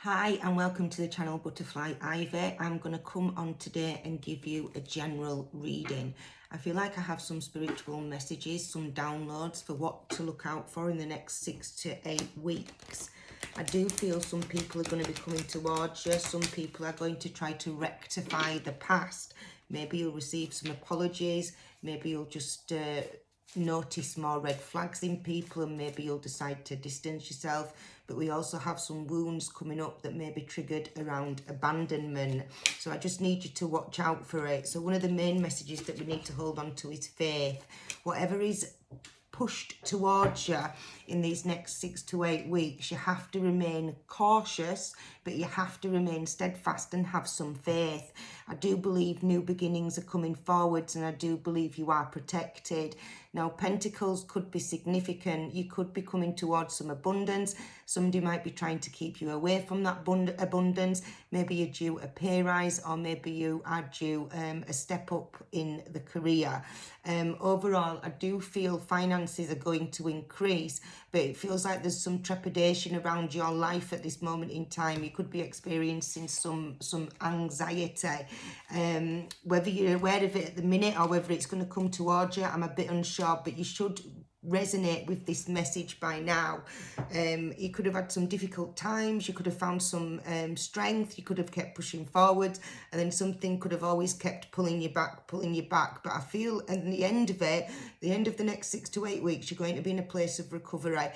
Hi and welcome to the channel Butterfly Ivy. I'm going to come on today and give you a general reading. I feel like I have some spiritual messages, some downloads for what to look out for in the next 6 to 8 weeks. I do feel some people are going to be coming towards you. Some people are going to try to rectify the past. Maybe you'll receive some apologies. Maybe you'll just notice more red flags in people, and maybe you'll decide to distance yourself. But we also have some wounds coming up that may be triggered around abandonment, so I just need you to watch out for it. So one of the main messages that we need to hold on to is faith. Whatever is pushed towards you in these next 6 to 8 weeks, you have to remain cautious, but you have to remain steadfast and have some faith. I do believe new beginnings are coming forwards, and I do believe you are protected. Now, Pentacles could be significant. You could be coming towards some abundance. Somebody might be trying to keep you away from that abundance. Maybe you're due a pay rise, or maybe you are due a step up in the career. Overall, I do feel finances are going to increase, but it feels like there's some trepidation around your life at this moment in time. You could be experiencing some anxiety. Whether you're aware of it at the minute or whether it's going to come towards you, I'm a bit unsure, but you should resonate with this message by now. You could have had some difficult times, you could have found some strength, you could have kept pushing forward, and then something could have always kept pulling you back. But I feel at the end of it, the end of the next 6 to 8 weeks, you're going to be in a place of recovery.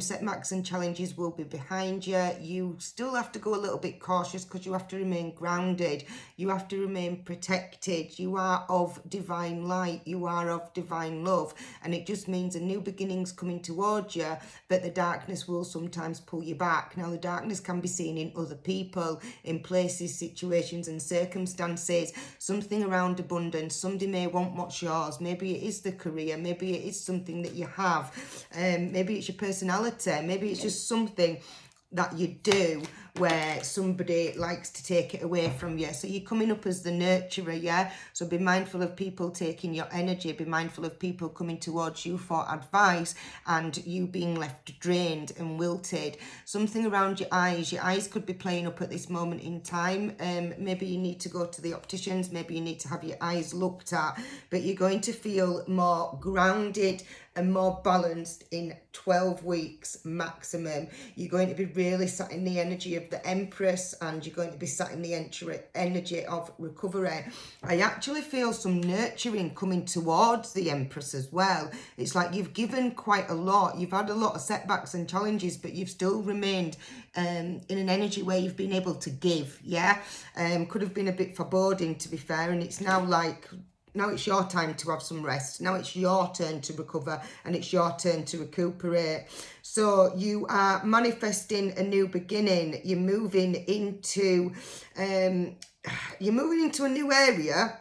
Setbacks and challenges will be behind you. You still have to go a little bit cautious because you have to remain grounded, you have to remain protected. You are of divine light, you are of divine love, and it just means a new beginning's coming towards you, but the darkness will sometimes pull you back. Now, the darkness can be seen in other people, in places, situations and circumstances. Something around abundance. Somebody may want what's yours. Maybe it is the career, maybe it is something that you have, maybe it's your personality, maybe it's just something that you do where somebody likes to take it away from you. So you're coming up as the nurturer, yeah? So be mindful of people taking your energy, be mindful of people coming towards you for advice and you being left drained and wilted. Something around your eyes could be playing up at this moment in time. Maybe you need to go to the opticians, maybe you need to have your eyes looked at, but you're going to feel more grounded and more balanced in 12 weeks maximum. You're going to be really sat in the energy of the Empress, and you're going to be sat in the energy of recovery. I actually feel some nurturing coming towards the Empress as well. It's like you've given quite a lot. You've had a lot of setbacks and challenges, but you've still remained in an energy where you've been able to give, yeah? Could have been a bit foreboding, to be fair, and it's now like, now it's your time to have some rest. Now it's your turn to recover, and it's your turn to recuperate. So you are manifesting a new beginning. You're moving into a new area,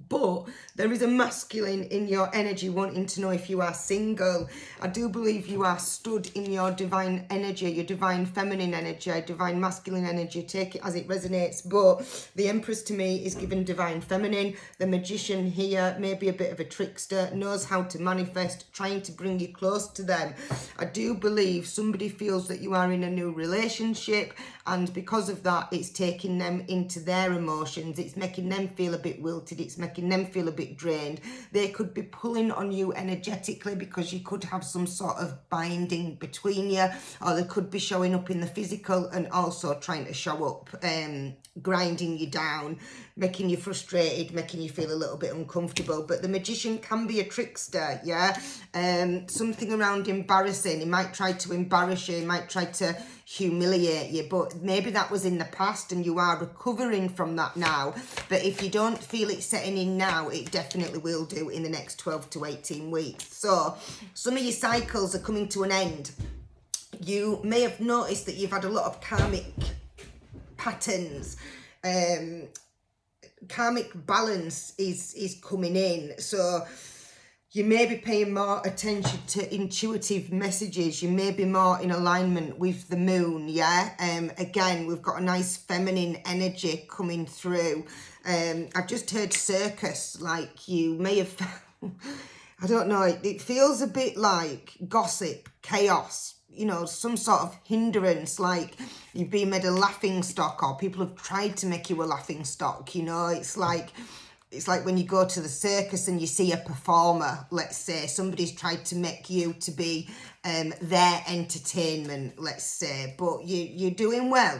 but there is a masculine in your energy wanting to know if you are single. I do believe you are stood in your divine energy, your divine feminine energy, divine masculine energy. Take it as it resonates. But the Empress to me is given divine feminine. The Magician here may be a bit of a trickster, knows how to manifest, trying to bring you close to them. I do believe somebody feels that you are in a new relationship, and because of that, it's taking them into their emotions. It's making them feel a bit wilted. It's making them feel a bit drained. They could be pulling on you energetically because you could have some sort of binding between you, or they could be showing up in the physical and also trying to show up grinding you down, making you frustrated, making you feel a little bit uncomfortable. But the Magician can be a trickster, yeah? Something around embarrassing. He might try to embarrass you, he might try to humiliate you, but maybe that was in the past and you are recovering from that now. But if you don't feel it setting in now, it definitely will do in the next 12 to 18 weeks. So some of your cycles are coming to an end. You may have noticed that you've had a lot of karmic patterns. Karmic balance is coming in. So you may be paying more attention to intuitive messages. You may be more in alignment with the moon, yeah? Again, we've got a nice feminine energy coming through. I've just heard circus, like you may have... I don't know, it feels a bit like gossip, chaos. you know, some sort of hindrance, like you've been made a laughing stock, or people have tried to make you a laughing stock, you know. It's like when you go to the circus and you see a performer, let's say, somebody's tried to make you to be their entertainment, let's say, but you're doing well.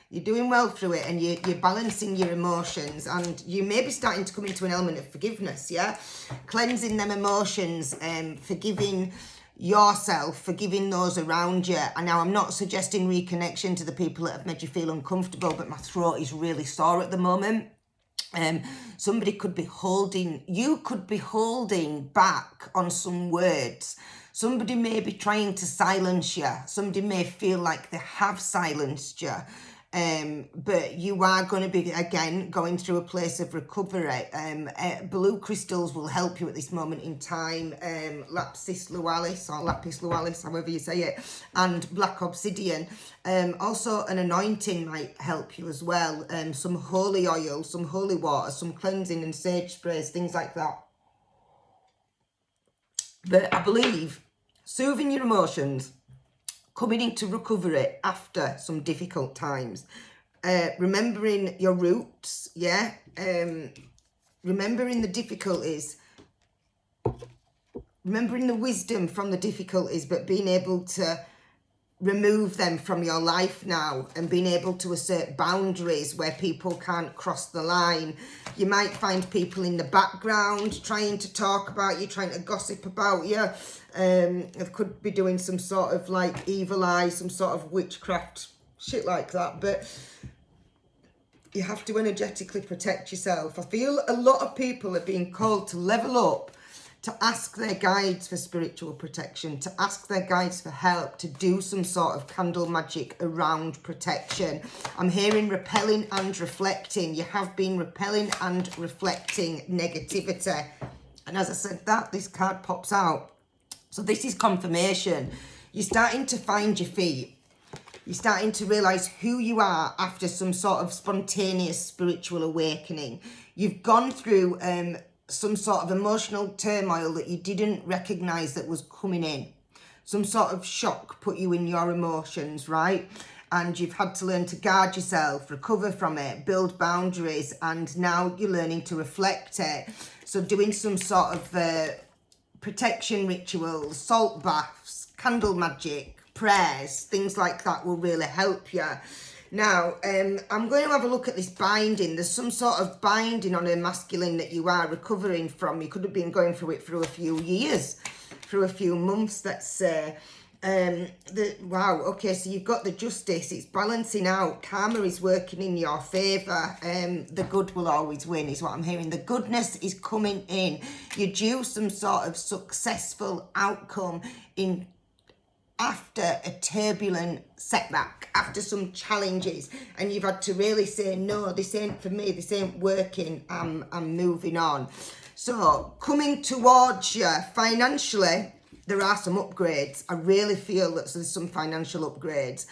You're doing well through it, and you're balancing your emotions, and you may be starting to come into an element of forgiveness, yeah? Cleansing them emotions, forgiving yourself, forgiving those around you. And now I'm not suggesting reconnection to the people that have made you feel uncomfortable, but my throat is really sore at the moment. Somebody could be you could be holding back on some words. Somebody may be trying to silence you. Somebody may feel like they have silenced you. But you are going to be, again, going through a place of recovery. Blue crystals will help you at this moment in time. Lapis lazuli, however you say it, and black obsidian. Also, an anointing might help you as well. Some holy oil, some holy water, some cleansing and sage sprays, things like that. But I believe soothing your emotions, coming into recovery after some difficult times, remembering your roots, yeah, remembering the difficulties, remembering the wisdom from the difficulties, but being able to remove them from your life now, and being able to assert boundaries where people can't cross the line. You might find people in the background trying to talk about you, trying to gossip about you. They could be doing some sort of like evil eye, some sort of witchcraft, shit like that. But you have to energetically protect yourself. I feel a lot of people are being called to level up, to ask their guides for spiritual protection, to ask their guides for help, to do some sort of candle magic around protection. I'm hearing repelling and reflecting. You have been repelling and reflecting negativity. And as I said that, this card pops out. So this is confirmation. You're starting to find your feet. You're starting to realise who you are after some sort of spontaneous spiritual awakening. You've gone through some sort of emotional turmoil that you didn't recognise that was coming in. Some sort of shock put you in your emotions, right? And you've had to learn to guard yourself, recover from it, build boundaries, and now you're learning to reflect it. So doing some sort of protection rituals, salt baths, candle magic, prayers, things like that will really help you. Now, I'm going to have a look at this binding. There's some sort of binding on a masculine that you are recovering from. You could have been going through it for a few years, through a few months, let's say. Wow, okay, so you've got the justice. It's balancing out. Karma is working in your favour. The good will always win is what I'm hearing. The goodness is coming in. You're due some sort of successful outcome in after a turbulent setback, after some challenges, and you've had to really say, no, this ain't for me, this ain't working, I'm moving on. So coming towards you financially, there are some upgrades. I really feel that there's some financial upgrades.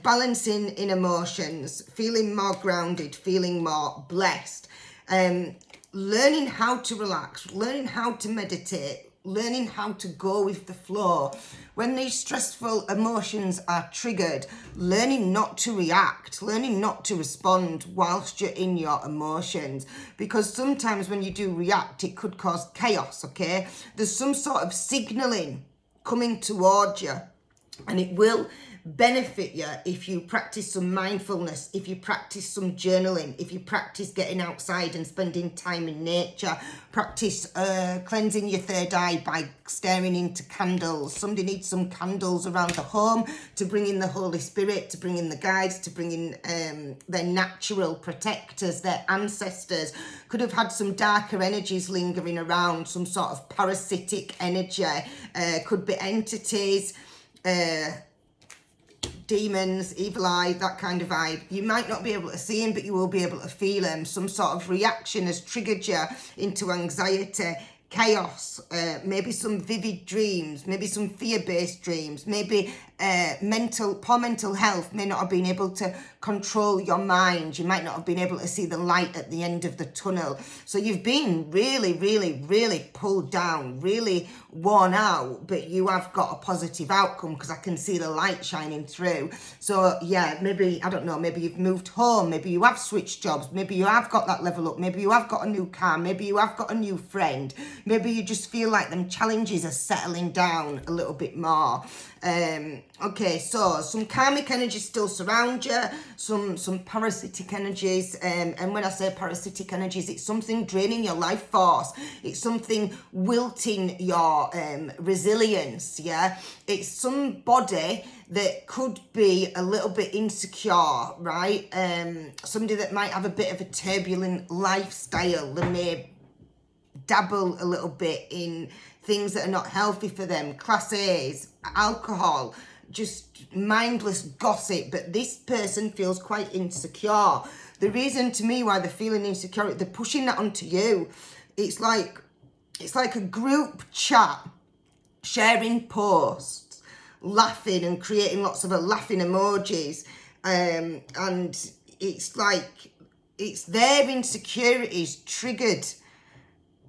Balancing in emotions, feeling more grounded, feeling more blessed, learning how to relax, learning how to meditate, learning how to go with the flow. When these stressful emotions are triggered, learning not to react, learning not to respond whilst you're in your emotions. Because sometimes when you do react, it could cause chaos, okay? There's some sort of signalling coming towards you, and it will benefit you if you practice some mindfulness, if you practice some journaling, if you practice getting outside and spending time in nature, practice cleansing your third eye by staring into candles. Somebody needs some candles around the home to bring in the Holy Spirit, to bring in the guides, to bring in their natural protectors, their ancestors. Could have had some darker energies lingering around, some sort of parasitic energy, could be entities, demons, evil eye, that kind of vibe. You might not be able to see them, but you will be able to feel them. Some sort of reaction has triggered you into anxiety, chaos, maybe some vivid dreams, maybe some fear-based dreams, maybe poor mental health may not have been able to control your mind. You might not have been able to see the light at the end of the tunnel. So you've been really, really, really pulled down, really worn out, but you have got a positive outcome because I can see the light shining through. So yeah, maybe, I don't know, maybe you've moved home, maybe you have switched jobs, maybe you have got that level up, maybe you have got a new car, maybe you have got a new friend, maybe you just feel like them challenges are settling down a little bit more. Okay, so some karmic energies still surround you, some parasitic energies, and when I say parasitic energies, it's something draining your life force, it's something wilting your resilience, yeah, it's somebody that could be a little bit insecure, right, somebody that might have a bit of a turbulent lifestyle, they may dabble a little bit in things that are not healthy for them, class A's, alcohol, just mindless gossip, but this person feels quite insecure. The reason to me why they're feeling insecure, they're pushing that onto you. It's like a group chat, sharing posts, laughing and creating lots of laughing emojis, and it's like it's their insecurities triggered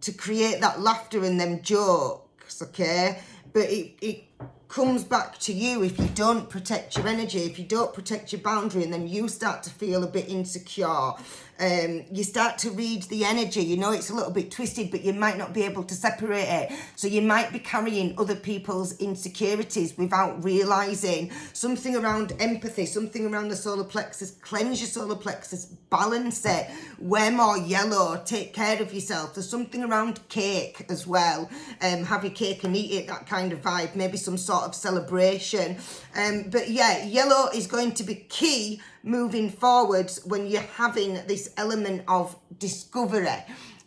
to create that laughter and them jokes, okay? But it comes back to you if you don't protect your energy, if you don't protect your boundary, and then you start to feel a bit insecure. You start to read the energy, you know, it's a little bit twisted, but you might not be able to separate it. So you might be carrying other people's insecurities without realizing. Something around empathy, something around the solar plexus, cleanse your solar plexus, balance it, wear more yellow, take care of yourself. There's something around cake as well. Have your cake and eat it, that kind of vibe, maybe some sort of celebration. But yeah, yellow is going to be key moving forwards when you're having this element of discovery.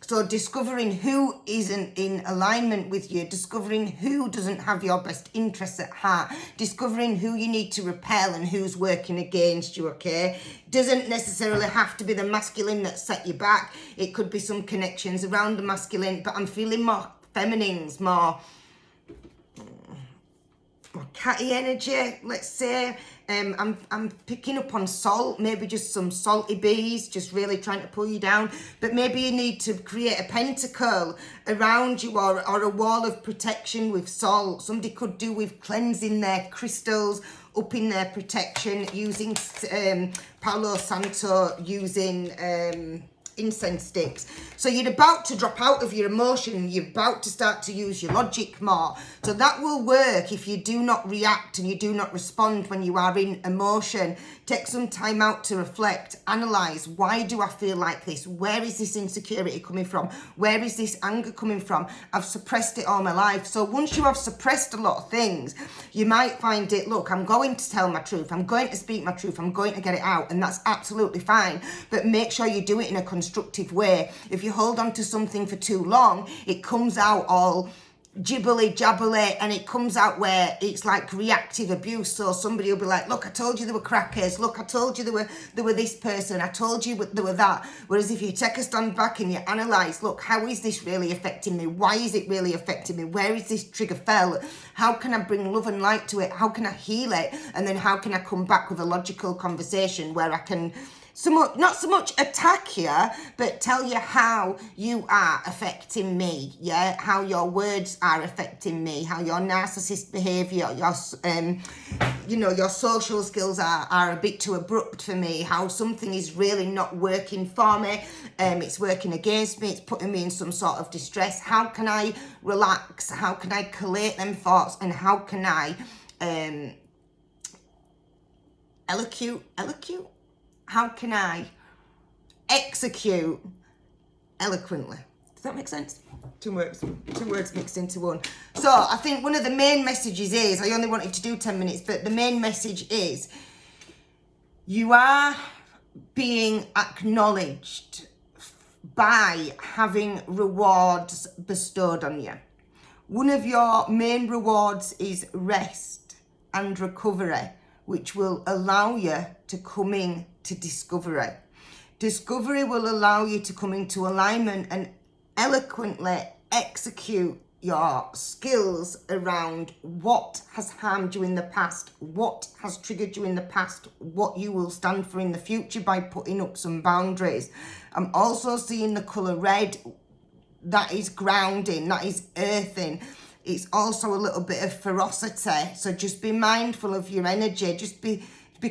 So discovering who isn't in alignment with you, discovering who doesn't have your best interests at heart, discovering who you need to repel and who's working against you, okay? Doesn't necessarily have to be the masculine that set you back. It could be some connections around the masculine, but I'm feeling more feminines, more catty energy, let's say. I'm picking up on salt, maybe just some salty bees, just really trying to pull you down. But maybe you need to create a pentacle around you, or a wall of protection with salt. Somebody could do with cleansing their crystals, upping their protection, using Palo Santo, using incense sticks. So you're about to drop out of your emotion, you're about to start to use your logic more. So that will work if you do not react and you do not respond when you are in emotion. Take some time out to reflect, analyze, why do I feel like this? Where is this insecurity coming from? Where is this anger coming from? I've suppressed it all my life. So once you have suppressed a lot of things, you might find it, look, I'm going to tell my truth, I'm going to speak my truth, I'm going to get it out, and that's absolutely fine. But make sure you do it in a constructive way. If you hold on to something for too long, it comes out all jibbly jabbly, and it comes out where it's like reactive abuse. So somebody will be like, look, I told you they were crackers, look, I told you they were this person, I told you they were that. Whereas if you take a stand back and you analyze, look, how is this really affecting me? Why is it really affecting me? Where is this trigger felt? How can I bring love and light to it? How can I heal it? And then how can I come back with a logical conversation where I can not so much attack you, but tell you how you are affecting me, yeah? How your words are affecting me, how your narcissist behaviour, your social skills are a bit too abrupt for me, how something is really not working for me, it's working against me, it's putting me in some sort of distress. How can I relax? How can I collate them thoughts? And how can I elocute? How can I execute eloquently? Does that make sense? Two words mixed into one. So I think one of the main messages is, I only wanted to do 10 minutes, but the main message is you are being acknowledged by having rewards bestowed on you. One of your main rewards is rest and recovery, which will allow you to come in to discovery. Discovery will allow you to come into alignment and eloquently execute your skills around what has harmed you in the past, what has triggered you in the past, what you will stand for in the future by putting up some boundaries. I'm also seeing the colour red. That is grounding, that is earthing. It's also a little bit of ferocity. So just be mindful of your energy. Just be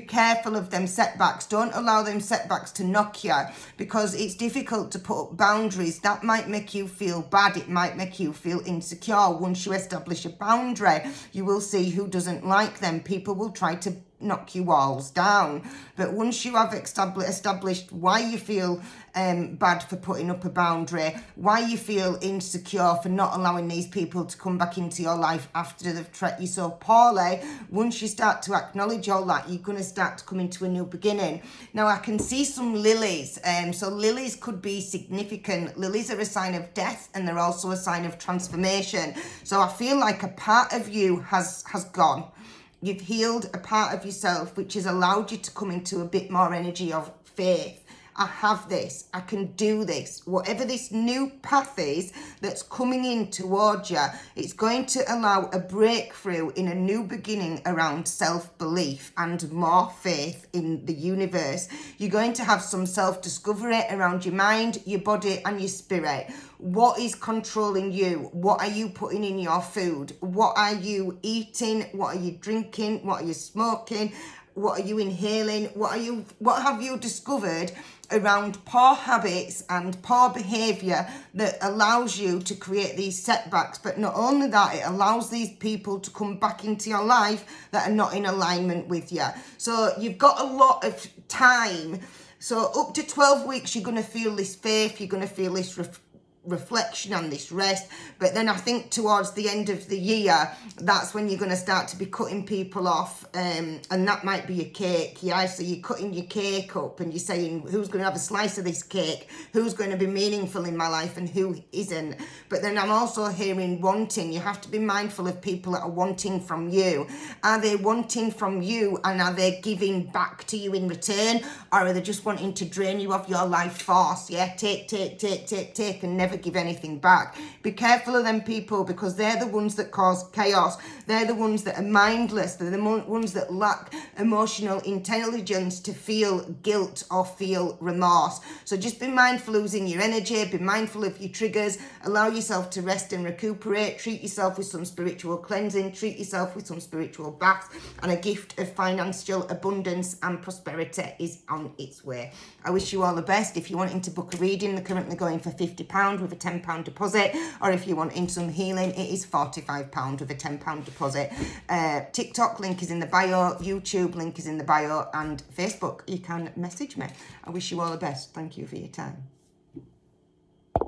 careful of them setbacks. Don't allow them setbacks to knock you, because it's difficult to put up boundaries. That might make you feel bad. It might make you feel insecure. Once you establish a boundary, you will see who doesn't like them. People will try to knock your walls down. But once you have established why you feel bad for putting up a boundary, why you feel insecure for not allowing these people to come back into your life after they've treated you so poorly, once you start to acknowledge all that, you're going to start to come into a new beginning. Now, I can see some lilies. So lilies could be significant. Lilies are a sign of death, and they're also a sign of transformation. So I feel like a part of you has gone. You've healed a part of yourself, which has allowed you to come into a bit more energy of faith. I have this, I can do this. Whatever this new path is that's coming in towards you, it's going to allow a breakthrough in a new beginning around self-belief and more faith in the universe. You're going to have some self-discovery around your mind, your body and your spirit. What is controlling you? What are you putting in your food? What are you eating? What are you drinking? What are you smoking? What are you inhaling? What have you discovered around poor habits and poor behaviour that allows you to create these setbacks? But not only that, it allows these people to come back into your life that are not in alignment with you. So you've got a lot of time. So up to 12 weeks, you're going to feel this faith, you're going to feel this reflection and this rest. But then I think towards the end of the year, that's when you're going to start to be cutting people off, and that might be a cake. Yeah, so you're cutting your cake up and you're saying who's going to have a slice of this cake, who's going to be meaningful in my life and who isn't. But then I'm also hearing wanting. You have to be mindful of people that are wanting from you. Are they wanting from you, and are they giving back to you in return, or are they just wanting to drain you of your life force? Yeah, take and never give anything back. Be careful of them people, because they're the ones that cause chaos. They're the ones that are mindless. They're the ones that lack emotional intelligence to feel guilt or feel remorse. So just be mindful losing your energy. Be mindful of your triggers. Allow yourself to rest and recuperate. Treat yourself with some spiritual cleansing. Treat yourself with some spiritual baths. And a gift of financial abundance and prosperity is on its way. I wish you all the best. If you're wanting to book a reading, they're currently going for £50 with a £10 deposit, or if you want in some healing, it is £45 with a £10 deposit. TikTok link is in the bio, YouTube link is in the bio, and Facebook, you can message me. I wish you all the best. Thank you for your time.